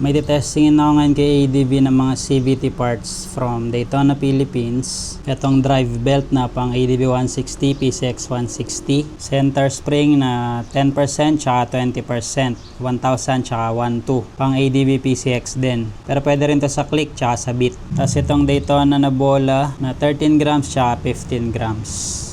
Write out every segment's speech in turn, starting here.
May detestingin ako ngayon kay ADB ng mga CVT parts from Daytona, Philippines. Itong drive belt na pang ADB 160, PCX 160. Center spring na 10% tsaka 20%. 1,000 tsaka 1,2. Pang ADB PCX din. Pero pwede rin to sa click tsaka sa bit. Tapos itong Daytona na bola na 13 grams tsaka 15 grams.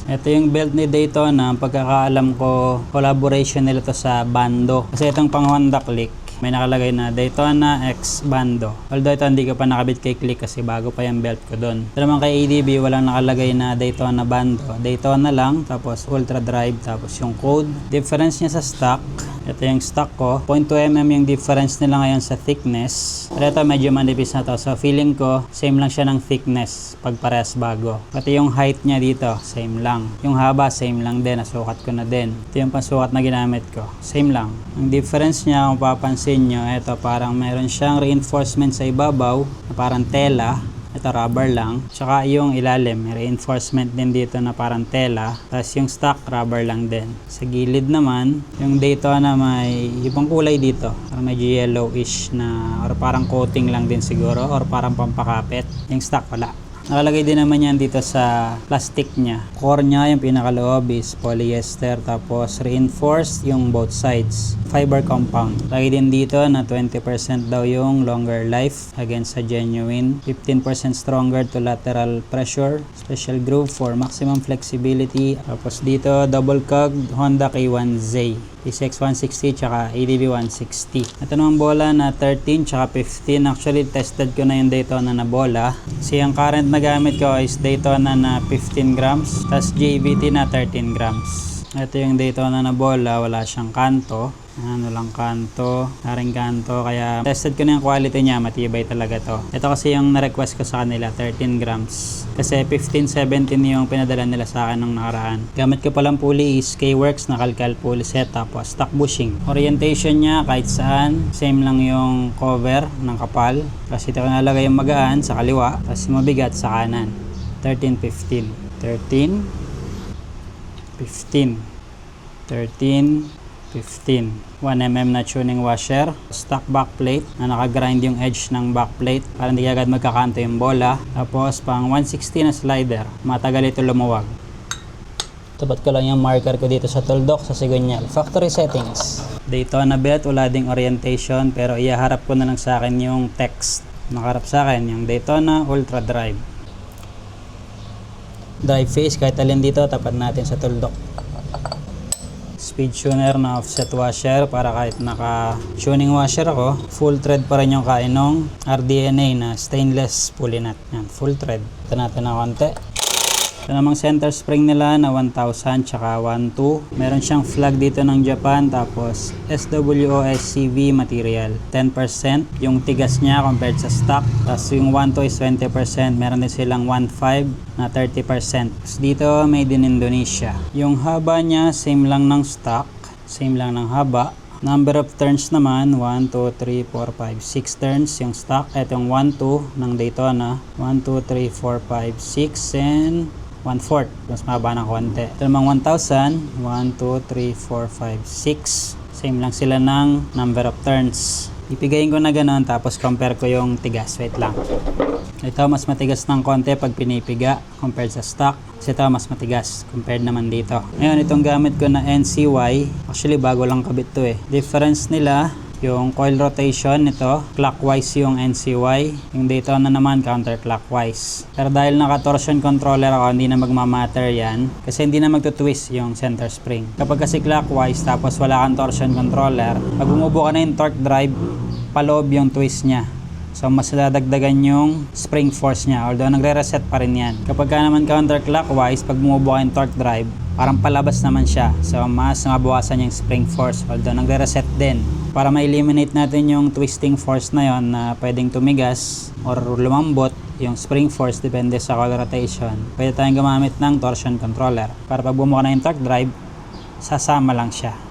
Ito yung belt ni Daytona. Ang pagkakaalam ko, collaboration nila to sa Bando. Kasi itong pang Honda Click, may nakalagay na Daytona X Bando. Although ito hindi ko pa nakabit kay Click kasi bago pa yung belt ko doon. Pero naman kay ADB walang nakalagay na Daytona Bando. Daytona lang, tapos Ultra Drive, tapos yung code. Difference niya sa stock, ito yung stock ko. 0.2 mm yung difference nila ngayon sa thickness. Pero ito medyo manipis na to. So feeling ko, same lang siya ng thickness pag parehas bago. Pati yung height niya dito, same lang. Yung haba, same lang din. Nasukat ko na din. Ito yung pansukat na ginamit ko. Same lang. Ang difference niya, kung papansin nyo, ito parang meron siyang reinforcement sa ibabaw na parang tela. Ito rubber lang. Tsaka yung ilalim, may reinforcement din dito na parang tela. Tapos yung stock, rubber lang din. Sa gilid naman, yung Daytona may ibang kulay dito. Parang medyo yellowish na, or parang coating lang din siguro, or parang pampakapit. Yung stock wala. Nakalagay din naman yan dito sa plastic niya. Core niya, yung pinakaloob is polyester, tapos reinforced yung both sides. Fiber compound. Lagay din dito na 20% daw yung longer life against sa genuine. 15% stronger to lateral pressure. Special groove for maximum flexibility. Tapos dito, double cog Honda K1Z. PCX 160 tsaka ADB 160. Ito naman bola na 13 tsaka 15. Actually, tested ko na yung Daytona na bola. Kasi ang current na gamit ko is Daytona na 15 grams. Tapos JVT na 13 grams. Ito yung Daytona na bola. Wala siyang kanto. Ano lang kanto, naring kanto, kaya tested ko na yung quality niya, matibay talaga to. Ito kasi yung na-request ko sa kanila, 13 grams. Kasi 15-17 yung pinadala nila sa akin nung nakaraan. Gamit ko palang pulley is K-Works na kalkal pulley set, tapos stock bushing. Orientation niya kahit saan, same lang yung cover ng kapal. Kasi ito nalagay yung magaan sa kaliwa, tapos mabigat sa kanan. 13-15. 13, 15, 13, 15. 1mm na tuning washer, stock backplate na naka-grind yung edge ng backplate para hindi agad magkakanto yung bola. Tapos pang 160 na slider, matagal ito lumuwag. Tapat ko lang yung marker ko dito sa tuldok sa Sigunyal. Factory settings. Daytona belt, wala ding orientation, pero iyaharap ko na lang sa akin yung text. Nakaharap sa akin yung Daytona Ultra Drive. Drive face, kahit alin dito, tapat natin sa tuldok. Speed tuner na offset washer para kahit naka-tuning washer ako, full thread pa rin yung kainong RDNA na stainless pulley nut. Yan, full thread. Ito natin na konti. Ito namang center spring nila na 1,000 tsaka 1,2. Meron siyang flag dito ng Japan, tapos SWOSCV material. 10% yung tigas niya compared sa stock. Tapos yung 1,2 is 20%. Meron din silang 1,5 na 30%. Tapos dito made in Indonesia. Yung haba niya same lang ng stock. Same lang ng haba. Number of turns naman, 1, 2, 3, 4, 5, 6 turns yung stock. Ito yung 1, 2 ng Daytona. 1, 2, 3, 4, 5, 6, and 1/4. Mas mababa ng konti. Ito namang 1,000. 1, 2, 3, 4, 5, 6. Same lang sila ng number of turns. Ipigayin ko na ganoon, tapos compare ko yung tigas. Wait lang. Ito mas matigas ng konti pag pinipiga compared sa stock. Kasi ito mas matigas compared naman dito. Ngayon, itong gamit ko na NCY. Actually, bago lang kabit to eh. Difference nila, yung coil rotation nito, clockwise yung NCY. Yung Daytona naman, counterclockwise. Pero dahil naka-torsion controller ako, hindi na magmamatter yan. Kasi hindi na magtutwist yung center spring. Kapag kasi clockwise, tapos wala kang torsion controller, pag bumubo ka na yung torque drive, paloob yung twist niya. So, mas dadagdagan yung spring force niya. Although, nagre-reset pa rin yan. Kapag ka naman counterclockwise, pag bumubo ka yung torque drive, parang palabas naman siya. So, mas mabawasan yung spring force. Although, nagre-reset din. Para ma-eliminate natin yung twisting force na yon na pwedeng tumigas or lumambot, yung spring force depende sa coil rotation, pwede tayong gumamit ng torsion controller. Para pag bumuka na yung torque drive, sasama lang siya.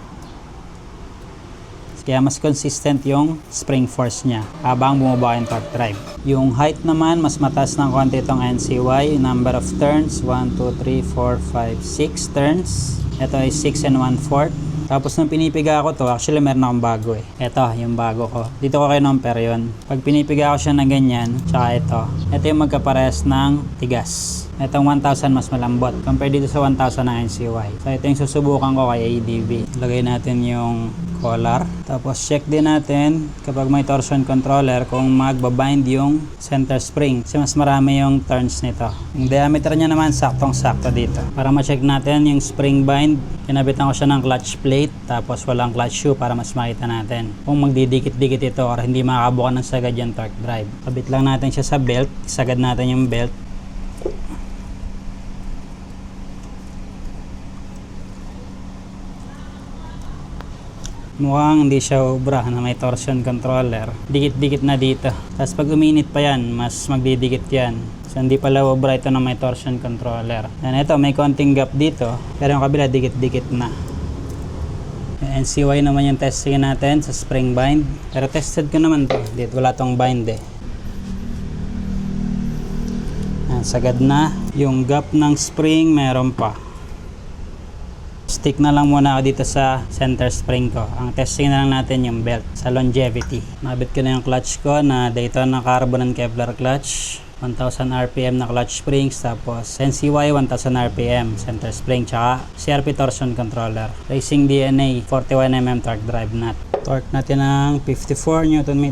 Kaya mas consistent yung spring force niya habang bumaba yung torque drive. Yung height naman, mas mataas ng konti itong NCY. Number of turns, 1, 2, 3, 4, 5, 6 turns. Ito ay 6 and 1/4. Tapos nung pinipiga ko to, actually meron akong bago eh. Ito, yung bago ko. Dito ko kay number yun. Pag pinipiga ko siya ng ganyan, tsaka ito. Ito yung magkaparehas ng tigas. Itong 1,000 mas malambot compare dito sa 1,000 na NCY. So ito yung susubukan ko kay ADB. Lagay natin yung collar. Tapos check din natin kapag may torsion controller kung magbabind yung center spring. Kasi mas marami yung turns nito. Yung diameter niya naman saktong-sakto dito. Para ma-check natin yung spring bind, kinabitan ko siya ng clutch plate tapos walang clutch shoe para mas makita natin kung magdidikit-dikit ito or hindi makakabukan ng sagad yung torque drive. Kabit lang natin siya sa belt. Sagad natin yung belt. Mukhang hindi siya obra na may torsion controller. Dikit-dikit na dito. Tapos pag uminit pa yan, mas magdidikit yan. So hindi pala obra ito na may torsion controller. Yan, ito may konting gap dito. Pero yung kabila dikit-dikit na. Yung NCY naman yung testing natin sa spring bind. Pero tested ko naman to. Dito wala tong bind eh. Yan, sagad na. Yung gap ng spring meron pa. Stick na lang muna ako dito sa center spring ko. Ang testing na lang natin yung belt sa longevity. Nabit ko na yung clutch ko na Daytona Carbon and Kevlar clutch. 1,000 RPM na clutch springs. Tapos NCY 1,000 RPM center spring. Tsaka CRP torsion controller. Racing DNA 41mm torque drive nut. Torque natin ng 54 Nm.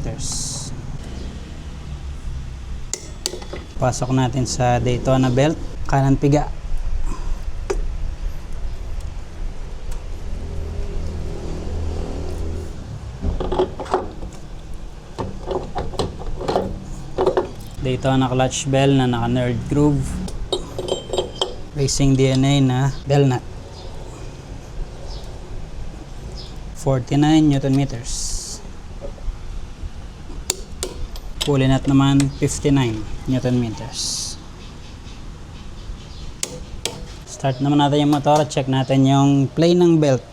Pasok natin sa Daytona belt. Kanan piga. Daytona clutch bell na naka nerd groove. Racing DNA na bell nut. 49 Nm. Pulley nut naman 59 Nm. Start naman natin yung motor. Check natin yung plane ng belt.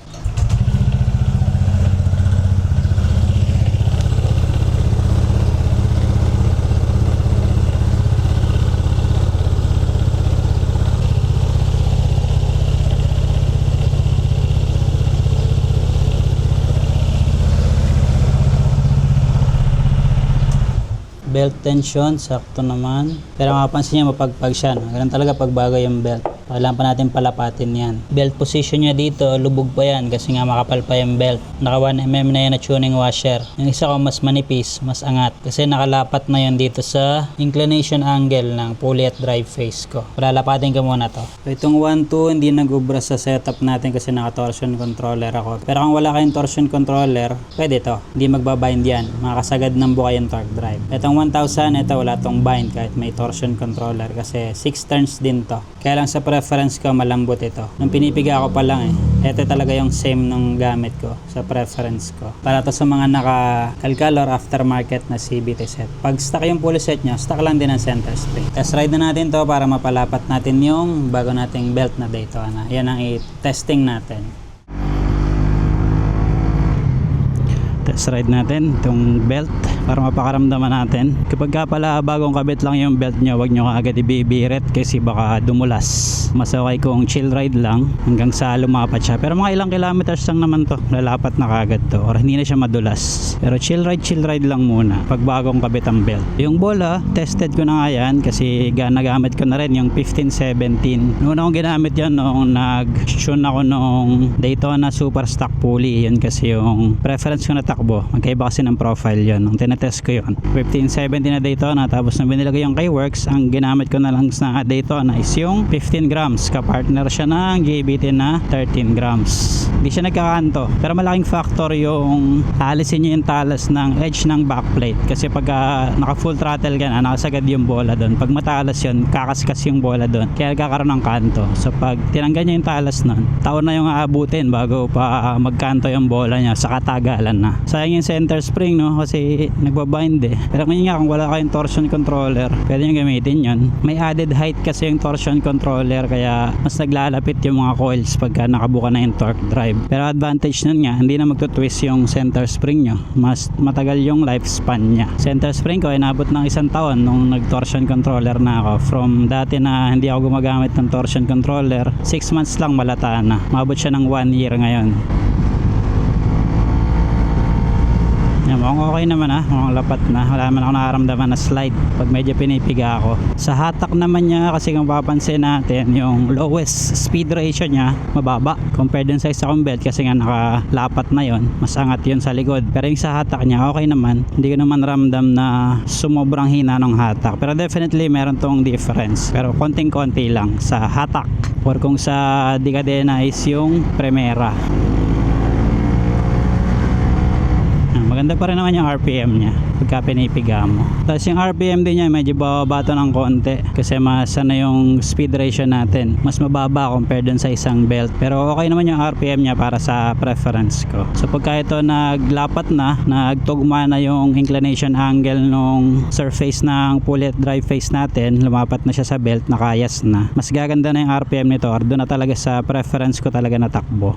Belt tension, sakto naman. Pero mapapansin niya mapagpag siya. No? Ganun talaga pag bago yung belt. Kailangan pa natin palapatin yan. Belt position niya dito, lubog pa yan kasi nga makapal pa yung belt. Naka 1mm na yan na tuning washer. Yung isa ko mas manipis, mas angat. Kasi nakalapat na yan dito sa inclination angle ng pulley at drive face ko. Palalapatin ko muna to. So, itong 1-2 hindi nag-ubra sa setup natin kasi naka-torsion controller ako. Pero kung wala kayong torsion controller, pwede to. Hindi magbabind yan. Makakasagad ng buka yung torque drive. Itong 1,000, ito wala tong bind kahit may torsion controller kasi 6 turns din to. Kaya lang sa preference ko malambot ito. Nung pinipiga ko pa lang ito talaga yung same nung gamit ko sa preference ko. Para to sa mga naka-kalkal or aftermarket na CVT set. Pag stock yung pulley set nyo, stock lang din ang center spring. Test ride na natin to para mapalapat natin yung bago nating belt na Daytona. Yan ang i-testing natin. Test ride natin itong belt para mapakaramdaman natin. Kapag ka pala bagong kabit lang yung belt nyo, wag nyo kaagad ibibirit kasi baka dumulas. Mas okay kung chill ride lang hanggang sa lumapat siya. Pero mga ilang kilometers lang naman to, lalapat na kaagad to or hindi na siya madulas. Pero chill ride lang muna pag bagong kabit ang belt. Yung bola, tested ko na nga yan kasi nagamit ko na rin yung 15-17. Noon akong ginamit yan noong nag-tune ako noong Daytona Super Stock Pulley. Yun kasi yung preference ko na takbo. Magkaiba kasi ng profile yun. Nung tinetest ko yun 15-17 na Daytona, tapos nung binilagay yung kay Works, ang ginamit ko na lang sa Daytona is yung 15 grams. Kapartner siya ng JBT na 13 grams. Hindi siya nagkakanto, pero malaking factor yung alisin nyo yung talas ng edge ng backplate kasi pag naka full throttle ka na, nakasagad yung bola doon. Pag matalas yun, kakaskas yung bola doon, kaya nagkakaroon ng kanto. So pag tinanggal nyo yung talas nun, taon na yung aabutin bago pa magkanto yung bola nya sa katagalan na. Sayang yung center spring, no, kasi nagbabind eh. Pero ngayon nga, kung wala kayong torsion controller, pwede nyo gamitin yun. May added height kasi yung torsion controller, kaya mas naglalapit yung mga coils pagka nakabuka na yung torque drive. Pero advantage nun nga, hindi na magtutwist yung center spring nyo. Mas matagal yung lifespan nya. Center spring ko ay nabot ng 1 taon nung nag-torsion controller na ako. From dati na hindi ako gumagamit ng torsion controller, 6 months lang malata na. Mabot siya ng 1 year ngayon. mukhang okay naman mukhang lapat na, wala naman ako nakaramdaman na slide pag medyo pinipiga ako. Sa hatak naman niya kasi kung papansin natin yung lowest speed ratio niya mababa compared dun sa isa kong belt kasi nga nakalapat na yon, mas angat yun sa likod. Pero yung sa hatak niya okay naman, hindi ko naman ramdam na sumobrang hina ng hatak, pero definitely meron tong difference, pero konting-konti lang sa hatak or kung sa di cadena is yung Primera. Maganda pa rin naman yung RPM niya pagka pinipiga mo. Tapos yung RPM din niya medyo bababa to ng konti kasi mas yung speed ratio natin mas mababa compared dun sa isang belt, pero okay naman yung RPM niya para sa preference ko. So pagka ito naglapat na, nagtugma na yung inclination angle nung surface ng pulley at drive face natin, lumapat na siya sa belt, nakayas na, mas gaganda na yung RPM nito or doon na talaga sa preference ko talaga na takbo.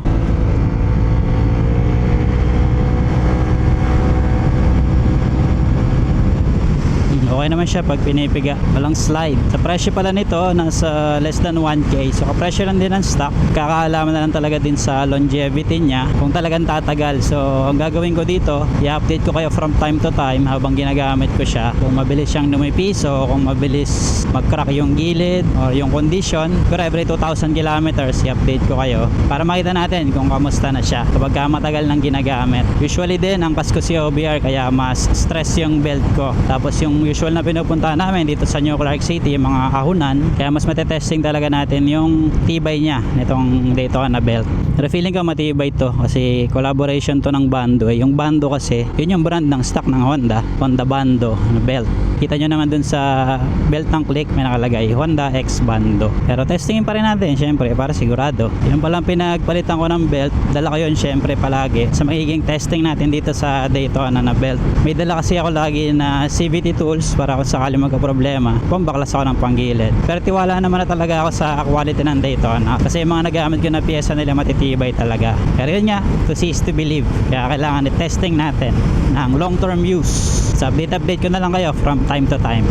Okay naman siya pag pinipiga, walang slide. Sa presyo pala nito nasa less than 1k, so kapresyo lang din ng stock. Kakaalaman na lang talaga din sa longevity niya kung talagang tatagal. So ang gagawin ko dito, i-update ko kayo from time to time habang ginagamit ko siya, kung mabilis siyang numipis o kung mabilis mag-crack yung gilid or yung condition. Pero every 2,000 kilometers i-update ko kayo para makita natin kung kamusta na siya kapag matagal nang ginagamit. Usually din ang pasko si OBR kaya mas stress yung belt ko. Tapos yung usual na pinupuntahan namin dito sa New Clark City, yung mga kahunan, kaya mas matetesting talaga natin yung tibay niya nitong Daytona belt. Pero feeling ko matibay to kasi collaboration to ng Bando. Yung Bando kasi yun yung brand ng stock ng Honda Bando belt. Kita nyo naman dun sa belt ng click may nakalagay Honda X Bando. Pero testingin pa rin natin syempre para sigurado. Yun palang pinagpalitan ko ng belt, dala ko yun syempre palagi sa magiging testing natin dito sa Daytona na belt. May dala kasi ako lagi na CVT tools para kung sakali magka-problema, pambaklas ako ng panggilid. Pero tiwala naman na talaga ako sa quality ng Daytona kasi yung mga nagamit ko na piyesa nila matitibay talaga. Pero yun nga, to see is to believe. Kaya kailangan i-testing natin ng long-term use. So update ko na lang kayo from time to time.